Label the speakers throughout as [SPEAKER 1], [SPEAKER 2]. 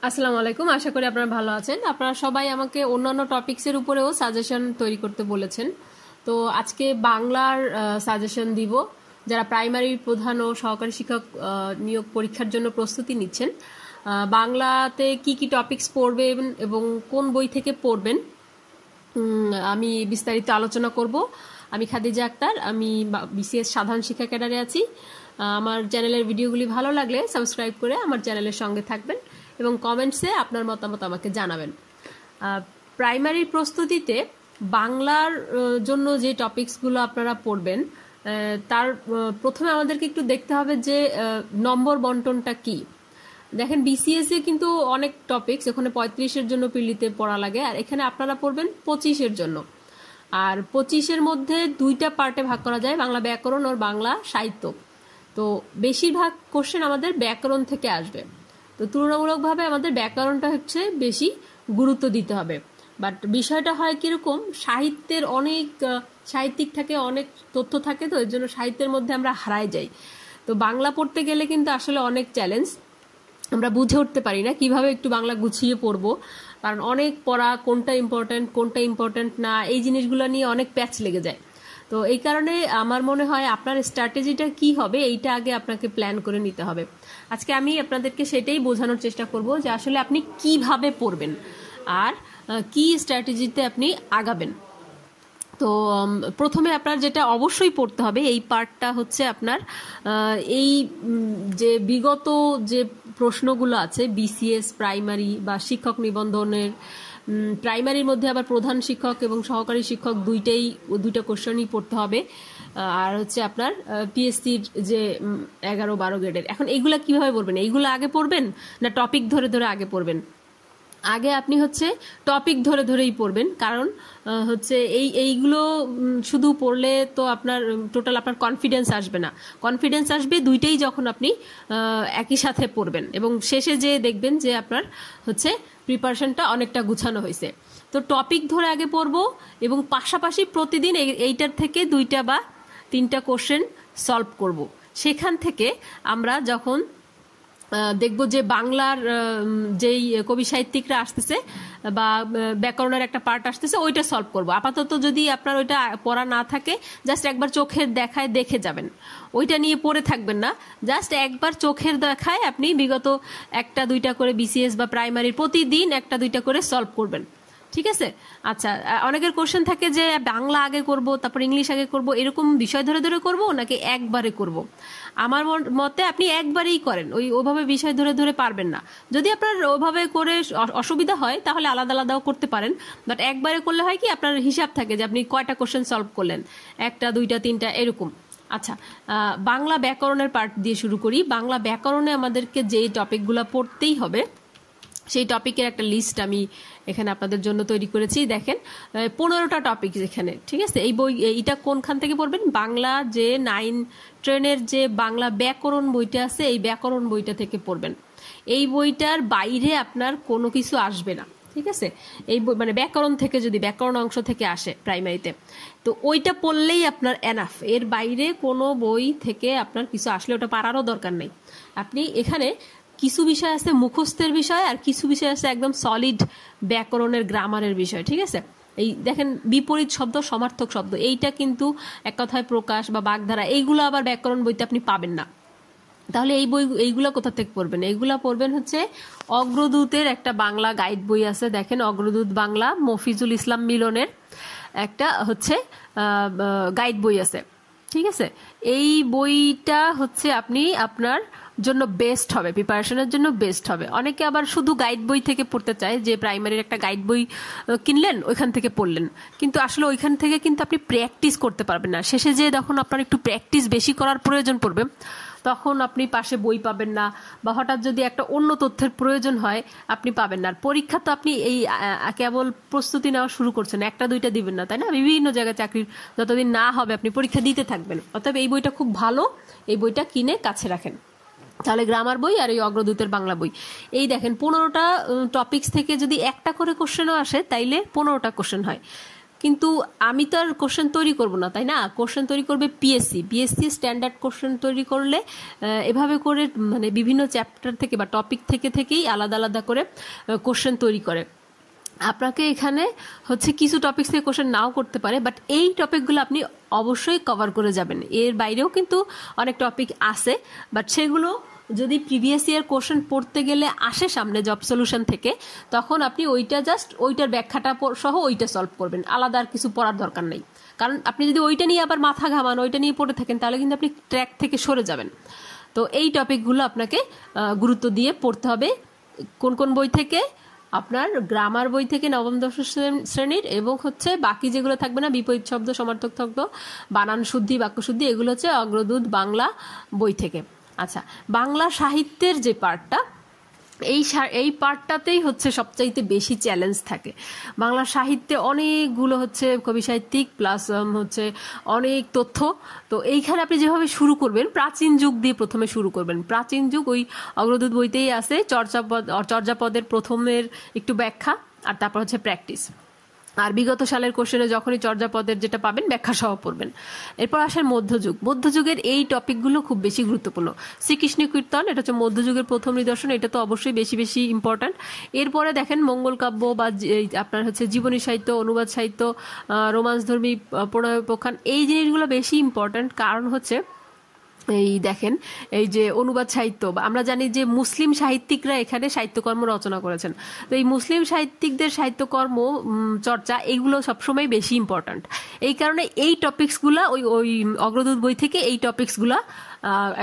[SPEAKER 1] আসসালামু আলাইকুম। আশা করি আপনারা ভালো আছেন। আপনারা সবাই আমাকে অন্যান্য টপিকসের উপরেও সাজেশন তৈরি করতে বলেছেন। তো আজকে বাংলার সাজেশন দিব। যারা প্রাইমারি প্রধান ও সহকারী শিক্ষক নিয়োগ পরীক্ষার জন্য প্রস্তুতি নিচ্ছেন, বাংলাতে কি কি টপিকস পড়বেন এবং কোন বই থেকে পড়বেন আমি বিস্তারিত আলোচনা করব। আমি খাদিজা আক্তার, আমি বিসিএস সাধারণ শিক্ষা ক্যাডারে আছি। আমার চ্যানেলের ভিডিওগুলি ভালো লাগলে সাবস্ক্রাইব করে আমার চ্যানেলের সঙ্গে থাকবেন এবং কমেন্টসে আপনার মতামত আমাকে জানাবেন। প্রাইমারি প্রস্তুতিতে বাংলার জন্য যে টপিকসগুলো আপনারা পড়বেন তার প্রথমে আমাদেরকে একটু দেখতে হবে যে নম্বর বন্টনটা কি। দেখেন, বিসিএস এ কিন্তু অনেক টপিকস, ওখানে 35-এর জন্য পিলিতে পড়া লাগে, আর এখানে আপনারা পড়বেন 25-এর জন্য। আর 25-এর মধ্যে দুইটা পার্টে ভাগ করা যায়, বাংলা ব্যাকরণ আর বাংলা সাহিত্য। তো বেশিরভাগ কোশ্চেন আমাদের ব্যাকরণ থেকে আসবে। তো তুলনামূলকভাবে আমাদের ব্যাকরণটা হচ্ছে বেশি গুরুত্ব দিতে হবে। বাট বিষয়টা হয় কিরকম, সাহিত্যের অনেক সাহিত্যিক থাকে, অনেক তথ্য থাকে, তো এর জন্য সাহিত্যের মধ্যে আমরা হারাই যাই। তো বাংলা পড়তে গেলে কিন্তু আসলে অনেক চ্যালেঞ্জ, আমরা বুঝে উঠতে পারি না কিভাবে একটু বাংলা গুছিয়ে পড়বো, কারণ অনেক পড়া, কোনটা ইম্পর্টেন্ট না, এই জিনিসগুলো নিয়ে অনেক প্যাচ লেগে যায়। তো এই কারণে আমার মনে হয় আপনার স্ট্র্যাটেজিটা কি হবে এইটা আগে আপনাকে প্ল্যান করে নিতে হবে। আজকে আমি আপনাদেরকে সেটাই বোঝানোর চেষ্টা করব যে আসলে আপনি কিভাবে পড়বেন আর কি স্ট্র্যাটেজিতে আপনি আগাবেন। তো প্রথমে আপনার যেটা অবশ্যই পড়তে হবে এই পার্টটা হচ্ছে আপনার এই যে বিগত যে প্রশ্নগুলো আছে বিসিএস প্রাইমারি বা শিক্ষক নিবন্ধনের, প্রাইমারির মধ্যে আবার প্রধান শিক্ষক এবং সহকারী শিক্ষক দুইটা কোশ্চেনই পড়তে হবে। আর হচ্ছে আপনার পিএসসির যে 11-12 গ্রেডের। এখন এইগুলা কিভাবে পড়বেন? এইগুলো আগে পড়বেন না টপিক ধরে ধরে আগে পড়বেন? আগে আপনি হচ্ছে টপিক ধরে ধরেই পড়বেন, কারণ হচ্ছে এইগুলো শুধু পড়লে তো আপনার টোটাল আপনার কনফিডেন্স আসবে না। কনফিডেন্স আসবে দুইটাই যখন আপনি একই সাথে পড়বেন এবং শেষে যে দেখবেন যে আপনার হচ্ছে প্রিপারেশনটা অনেকটা গুছানো হয়েছে। তো টপিক ধরে আগে পড়বো এবং পাশাপাশি প্রতিদিন এইটার থেকে 2টা বা 3টা কোশ্চেন সলভ করব। সেখান থেকে আমরা যখন দেখব যে বাংলার যেই কবি সাহিত্যিকরা আসতেছে বা ব্যাকরণের একটা পার্ট আসতেছে, ওইটা সলভ করব। আপাতত যদি আপনার ওইটা পড়া না থাকে, জাস্ট একবার চোখের দেখায় দেখে যাবেন, ওইটা নিয়ে পড়ে থাকবেন না। জাস্ট একবার চোখের দেখায় আপনি বিগত 1-2টা করে বিসিএস বা প্রাইমারির প্রতিদিন 1-2টা করে সলভ করবেন। ঠিক আছে? আচ্ছা, অনেকের কোশ্চেন থাকে যে বাংলা আগে করব তারপর ইংলিশ আগে করব, এরকম বিষয় ধরে ধরে করব নাকি একবারে করব? আমার মতে আপনি একবারেই করেন, ওইভাবে বিষয় ধরে ধরে পারবেন না। যদি আপনার ওভাবে করে অসুবিধা হয় তাহলে আলাদা আলাদাও করতে পারেন, বাট একবারে করলে হয় কি আপনার হিসাব থাকে যে আপনি কয়টা কোশ্চেন সলভ করলেন, 1টা 2টা 3টা এরকম। আচ্ছা, বাংলা ব্যাকরণের পার্ট দিয়ে শুরু করি। বাংলা ব্যাকরণে আমাদেরকে যে টপিকগুলো পড়তেই হবে সেই টপিকের একটা লিস্ট আমি এখানে আপনাদের জন্য তৈরি করেছি। দেখেন, 15টা টপিক এখানে। ঠিক আছে? এইটা কোনখান থেকে পড়বেন? বাংলা যে 9 ট্রেনের যে বাংলা ব্যাকরণ বইটা আছে, এই ব্যাকরণ বইটা থেকে পড়বেন। এই বইটার বাইরে আপনার কোনো কিছু আসবে না। ঠিক আছে? এই মানে ব্যাকরণ থেকে, যদি ব্যাকরণ অংশ থেকে আসে প্রাইমারিতে, তো ওইটা পড়লেই আপনার এনাফ। এর বাইরে কোনো বই থেকে আপনার কিছু আসলে ওটা পারারও দরকার নেই। আপনি এখানে কিছু বিষয় আছে মুখস্থের বিষয় আর কিছু বিষয় আছে একদম সলিড ব্যাকরণের গ্রামারের বিষয়। ঠিক আছে? এই দেখেন, বিপরীত শব্দ, সমার্থক শব্দ, এইটা কিন্তু এক কথায় প্রকাশ বা বাগধারা, এইগুলো আবার ব্যাকরণ বইতে আপনি পাবেন না। তাহলে এইগুলো কোথা থেকে পড়বেন? এইগুলা পড়বেন হচ্ছে অগ্রদূতের একটা বাংলা গাইড বই আছে। দেখেন, অগ্রদূত বাংলা, মফিজুল ইসলাম মিলনের একটা হচ্ছে গাইড বই আছে। ঠিক আছে? এই বইটা হচ্ছে আপনি আপনার জন্য বেস্ট হবে, প্রিপারেশনের জন্য বেস্ট হবে। অনেকে আবার শুধু গাইড বই থেকে পড়তে চায়, যে প্রাইমারির একটা গাইড বই কিনলেন, ওইখান থেকে পড়লেন, কিন্তু আসলে ওইখান থেকে কিন্তু আপনি প্র্যাকটিস করতে পারবেন না। শেষে যে যখন আপনার একটু প্র্যাকটিস বেশি করার প্রয়োজন পড়বে, তখন আপনি পাশে বই পাবেন না, বা হঠাৎ যদি একটা অন্য তথ্যের প্রয়োজন হয় আপনি পাবেন না। আর পরীক্ষা তো আপনি এই কেবল প্রস্তুতি নেওয়া শুরু করছেন, 1-2টা দিবেন না, তাই না? বিভিন্ন জায়গায় চাকরির যতদিন না হবে আপনি পরীক্ষা দিতে থাকবেন। অতএব এই বইটা খুব ভালো, এই বইটা কিনে কাছে রাখেন। তাহলে গ্রামার বই আর এই অগ্রদূতের বাংলা বই, এই দেখেন 15টা টপিকস থেকে যদি একটা করে কোশ্চেনও আসে তাইলে 15টা কোশ্চেন হয়। কিন্তু আমি তো আর কোশ্চেন তৈরি করব না, তাই না? কোশ্চেন তৈরি করবে পিএসসি স্ট্যান্ডার্ড কোশ্চেন তৈরি করলে এভাবে করে মানে বিভিন্ন চ্যাপ্টার থেকে বা টপিক থেকেই আলাদা আলাদা করে কোশ্চেন তৈরি করে। আপনাকে এখানে হচ্ছে কিছু টপিক থেকে কোশ্চেন নাও করতে পারে, বাট এই টপিকগুলো আপনি অবশ্যই কভার করে যাবেন। এর বাইরেও কিন্তু অনেক টপিক আছে, বাট সেগুলো যদি প্রিভিয়াস ইয়ার কোশ্চেন পড়তে গেলে আসে সামনে জব সলিউশন থেকে, তখন আপনি ওইটা জাস্ট ওইটার ব্যাখ্যাটা সহ ওইটা সলভ করবেন, আলাদা আর কিছু পড়ার দরকার নেই। কারণ আপনি যদি ওইটা নিয়ে আবার মাথা ঘামান, ওইটা নিয়ে পড়ে থাকেন, তাহলে কিন্তু আপনি ট্র্যাক থেকে সরে যাবেন। তো এই টপিকগুলো আপনাকে গুরুত্ব দিয়ে পড়তে হবে। কোন কোন বই থেকে? আপনার গ্রামার বই থেকে নবম দশম শ্রেণীর, এবং হচ্ছে বাকি যেগুলো থাকবে না, বিপরীত শব্দ, সমার্থক শব্দ, বানান শুদ্ধি, বাক্য শুদ্ধি, এগুলো হচ্ছে অগ্রদূত বাংলা বই থেকে। আচ্ছা, বাংলা সাহিত্যের যে পার্টটা, এই পার্টটাতেই হচ্ছে সবচাইতে বেশি চ্যালেঞ্জ থাকে। বাংলা সাহিত্যে অনেকগুলো হচ্ছে কবি সাহিত্যিক প্লাস হচ্ছে অনেক তথ্য। তো এইখানে আপনি যেভাবে শুরু করবেন, প্রাচীন যুগ দিয়ে প্রথমে শুরু করবেন। প্রাচীন যুগ ওই অগ্রদূত বইতেই আছে, চর্যাপদের প্রথমের একটু ব্যাখ্যা, আর তারপর হচ্ছে প্র্যাকটিস। আর বিগত সালের কোশ্চেনে যখনই চর্যাপদের যেটা পাবেন ব্যাখ্যা সহ পড়বেন। এরপর আসেন মধ্যযুগ। মধ্যযুগের এই টপিকগুলো খুব বেশি গুরুত্বপূর্ণ। শ্রীকৃষ্ণ কীর্তন, এটা হচ্ছে মধ্যযুগের প্রথম নিদর্শন, এটা তো অবশ্যই বেশি বেশি ইম্পর্ট্যান্ট। এরপরে দেখেন মঙ্গল কাব্য বা আপনার হচ্ছে জীবনী সাহিত্য, অনুবাদ সাহিত্য, রোমান্সধর্মী প্রণয়োপাখ্যান, এই জিনিসগুলো বেশি ইম্পর্ট্যান্ট। কারণ হচ্ছে এই দেখেন, এই যে অনুবাদ সাহিত্য, আমরা জানি যে মুসলিম সাহিত্যিকরা এখানে সাহিত্যকর্ম রচনা করেছেন। তো এই মুসলিম সাহিত্যিকদের সাহিত্যকর্ম চর্চা, এগুলো সবসময় বেশি ইম্পর্ট্যান্ট। এই কারণে এই টপিকসগুলো ওই অগ্রদূত বই থেকে এই টপিকসগুলো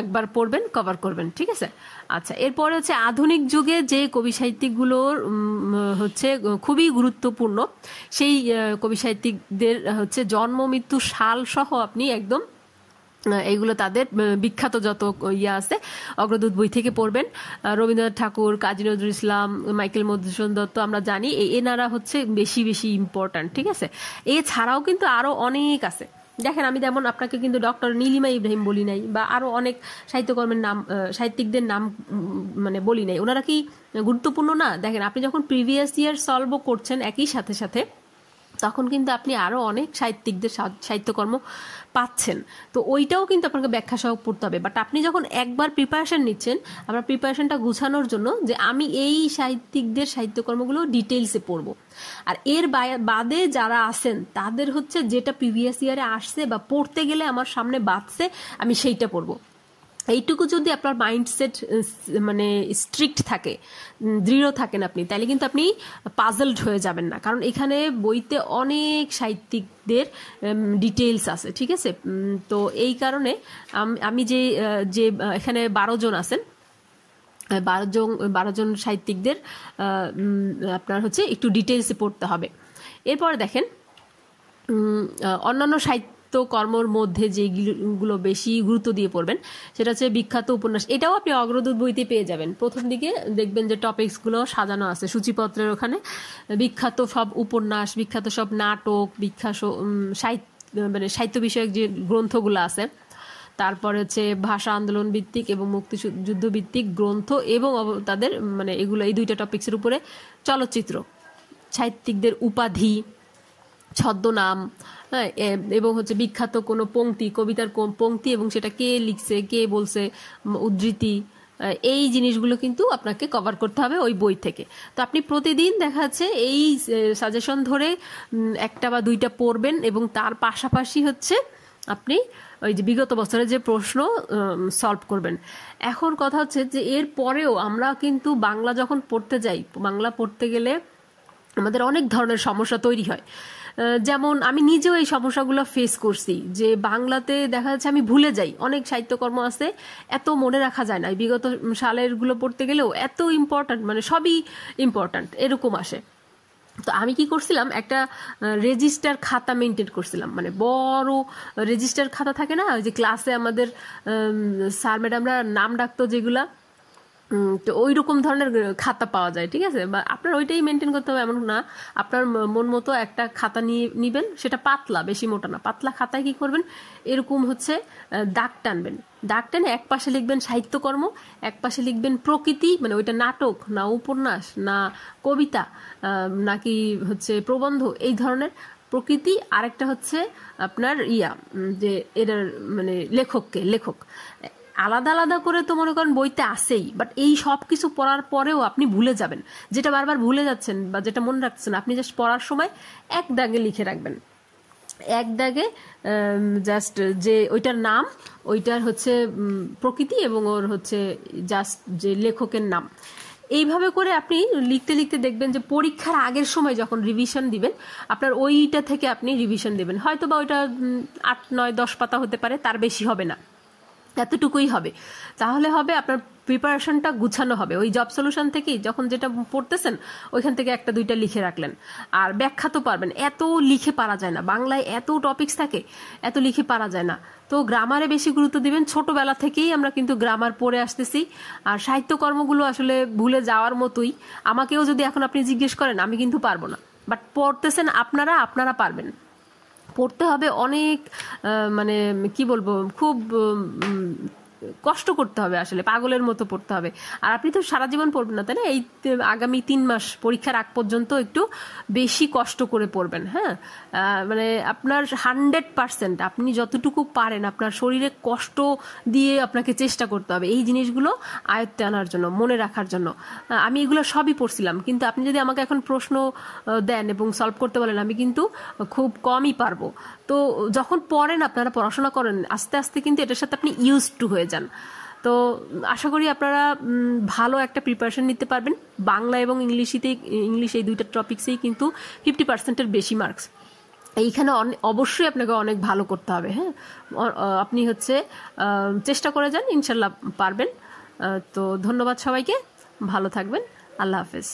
[SPEAKER 1] একবার পড়বেন, কভার করবেন, ঠিক আছে? আচ্ছা, এরপরে হচ্ছে আধুনিক যুগে যে কবি সাহিত্যিকগুলোর হচ্ছে খুবই গুরুত্বপূর্ণ, সেই কবি সাহিত্যিকদের হচ্ছে জন্ম মৃত্যু সাল সহ আপনি একদম এইগুলো তাদের বিখ্যাত যত আছে অগ্রদূত বই থেকে পড়বেন। রবীন্দ্রনাথ ঠাকুর, কাজী নজরুল ইসলাম, মাইকেল মধুসূদন দত্ত, আমরা জানি এনারা হচ্ছে বেশি বেশি ইম্পর্ট্যান্ট, ঠিক আছে? এছাড়াও কিন্তু আরো অনেক আছে। দেখেন, আমি যেমন আপনাকে কিন্তু ডক্টর নীলিমা ইব্রাহিম বলি নাই, বা আরো অনেক সাহিত্যকর্মের নাম, সাহিত্যিকদের নাম মানে বলি নাই। ওনারা কি গুরুত্বপূর্ণ না? দেখেন, আপনি যখন প্রিভিয়াস ইয়ার সলভও করছেন একই সাথে সাথে, তখন কিন্তু আপনি আরো অনেক সাহিত্যিকদের সাহিত্যকর্ম পাচ্ছেন। তো ওইটাও কিন্তু আপনাকে ব্যাখ্যা সহ পড়তে হবে। বাট আপনি যখন একবার প্রিপারেশন নিচ্ছেন, আপনার প্রিপারেশনটা গুছানোর জন্য যে আমি এই সাহিত্যিকদের সাহিত্যকর্মগুলো ডিটেইলসে পড়বো, আর এর বাদে যারা আছেন তাদের হচ্ছে যেটা প্রিভিয়াস ইয়ারে আসছে বা পড়তে গেলে আমার সামনে বাঁচছে, আমি সেইটা পড়বো। এইটুকু যদি আপনার মাইন্ডসেট মানে স্ট্রিক্ট থাকে, দৃঢ় থাকেন আপনি, তাহলে কিন্তু আপনি পাজলড হয়ে যাবেন না। কারণ এখানে বইতে অনেক সাহিত্যিকদের ডিটেইলস আছে, ঠিক আছে? তো এই কারণে আমি যে এখানে 12 জন আছেন, 12 জন সাহিত্যিকদের আপনার হচ্ছে একটু ডিটেইলসে পড়তে হবে। এরপর দেখেন, অন্যান্য কর্মর মধ্যে যেগুলো বেশি গুরুত্ব দিয়ে পড়বেন, সেটা হচ্ছে বিখ্যাত উপন্যাস। এটাও আপনি অগ্রদূত বইতে পেয়ে যাবেন। প্রথম দিকে দেখবেন যে টপিকসগুলো সাজানো আছে সূচিপত্রের ওখানে, বিখ্যাত সব উপন্যাস, বিখ্যাত সব নাটক, বিখ্যাত মানে সাহিত্য বিষয়ক যে গ্রন্থগুলো আছে, তারপরে হচ্ছে ভাষা আন্দোলন ভিত্তিক এবং মুক্তিযুদ্ধ ভিত্তিক গ্রন্থ, এবং তাদের মানে এগুলো, এই দুইটা টপিক্সের উপরে চলচ্চিত্র, সাহিত্যিকদের উপাধি, ছদ্মনাম, এবং হচ্ছে বিখ্যাত কোনো পংক্তি, কবিতার পংক্তি, এবং সেটা কে লিখছে, কে বলছে, উদ্ধৃতি, এই জিনিসগুলো কিন্তু আপনাকে কভার করতে হবে ওই বই থেকে। তো আপনি প্রতিদিন দেখা যাচ্ছে এই সাজেশন ধরে একটা বা দুইটা পড়বেন, এবং তার পাশাপাশি হচ্ছে আপনি ওই যে বিগত বছরের যে প্রশ্ন সলভ করবেন। এখন কথা হচ্ছে যে এর পরেও আমরা কিন্তু বাংলা যখন পড়তে যাই, বাংলা পড়তে গেলে আমাদের অনেক ধরনের সমস্যা তৈরি হয়। যেমন আমি নিজেও এই সমস্যাগুলো ফেস করছি, যে বাংলাতে দেখা যাচ্ছে আমি ভুলে যাই, অনেক সাহিত্যকর্ম আছে এত মনে রাখা যায় না, বিগত সালের গুলো পড়তে গেলেও এত ইম্পর্ট্যান্ট, মানে সবই ইম্পর্ট্যান্ট এরকম আসে। তো আমি কি করছিলাম, একটা রেজিস্টার খাতা মেনটেন করছিলাম, মানে বড় রেজিস্টার খাতা থাকে না, ওই যে ক্লাসে আমাদের স্যার ম্যাডামরা নাম ডাকতো যেগুলা, তো ওই রকম ধরনের খাতা পাওয়া যায়, ঠিক আছে? বা আপনার ওইটাই মেনটেন করতে হবে এমন না, আপনার মন মতো একটা খাতা নিবেন, সেটা পাতলা, বেশি মোটা না, পাতলা খাতায় কি করবেন, এরকম হচ্ছে দাগ টানবেন, দাগ টেনে এক পাশে লিখবেন সাহিত্যকর্ম, এক পাশে লিখবেন প্রকৃতি, মানে ওইটা নাটক না উপন্যাস না কবিতা নাকি হচ্ছে প্রবন্ধ, এই ধরনের প্রকৃতি, আরেকটা হচ্ছে আপনার যে এটার মানে লেখক আলাদা আলাদা করে তো মনে করেন বইতে আসেই, বাট এই সব কিছু পড়ার পরেও আপনি ভুলে যাবেন, যেটা বারবার ভুলে যাচ্ছেন বা যেটা মনে রাখছেন, আপনি জাস্ট পড়ার সময় এক দাগে লিখে রাখবেন, এক দাগে জাস্ট যে ওইটার নাম, ওইটার হচ্ছে প্রকৃতি এবং ওর হচ্ছে জাস্ট যে লেখকের নাম। এইভাবে করে আপনি লিখতে লিখতে দেখবেন যে পরীক্ষার আগের সময় যখন রিভিশন দিবেন, আপনার ওইটা থেকে আপনি রিভিশন দেবেন, হয়তো বা ওইটা 8, 9, 10 পাতা হতে পারে, তার বেশি হবে না, এতটুকুই হবে। তাহলে হবে আপনার প্রিপারেশনটা গুছানো হবে। ওই জব সলিউশন থেকেই যখন যেটা পড়তেছেন ওইখান থেকে একটা দুইটা লিখে রাখলেন, আর ব্যাখ্যা তো পারবেন। এত লিখে পারা যায় না, বাংলায় এত টপিকস থাকে, এত লিখে পারা যায় না। তো গ্রামারে বেশি গুরুত্ব দিবেন। ছোটবেলা থেকেই আমরা কিন্তু গ্রামার পড়ে আসতেছি, আর সাহিত্যকর্মগুলো আসলে ভুলে যাওয়ার মতোই। আমাকেও যদি এখন আপনি জিজ্ঞেস করেন, আমি কিন্তু পারবো না, বাট পড়তেছেন আপনারা পারবেন। পড়তে হবে অনেক, মানে কি বলবো, খুব কষ্ট করতে হবে, আসলে পাগলের মতো পড়তে হবে। আর আপনি তো সারা জীবন পড়বেন না, তাই না? এই আগামী 3 মাস পরীক্ষার আগ পর্যন্ত একটু বেশি কষ্ট করে পড়বেন। হ্যাঁ, মানে আপনার 100% আপনি যতটুকু পারেন আপনার শরীরে কষ্ট দিয়ে আপনাকে চেষ্টা করতে হবে এই জিনিসগুলো আয়ত্তে আনার জন্য, মনে রাখার জন্য। আমি এগুলো সবই পড়ছিলাম, কিন্তু আপনি যদি আমাকে এখন প্রশ্ন দেন এবং সলভ করতে বলেন, আমি কিন্তু খুব কমই পারবো। তো যখন পড়েন, আপনারা পড়াশোনা করেন, আস্তে আস্তে কিন্তু এটার সাথে আপনি ইউজড টু হয়ে যান। তো আশা করি আপনারা ভালো একটা প্রিপারেশন নিতে পারবেন। বাংলা এবং ইংলিশ এই দুইটা টপিক্সেই কিন্তু 50%-এর বেশি মার্কস। এইখানে অবশ্যই আপনাকে অনেক ভালো করতে হবে। হ্যাঁ, আপনি হচ্ছে চেষ্টা করে যান, ইনশাল্লাহ পারবেন। তো ধন্যবাদ সবাইকে, ভালো থাকবেন, আল্লাহ হাফেজ।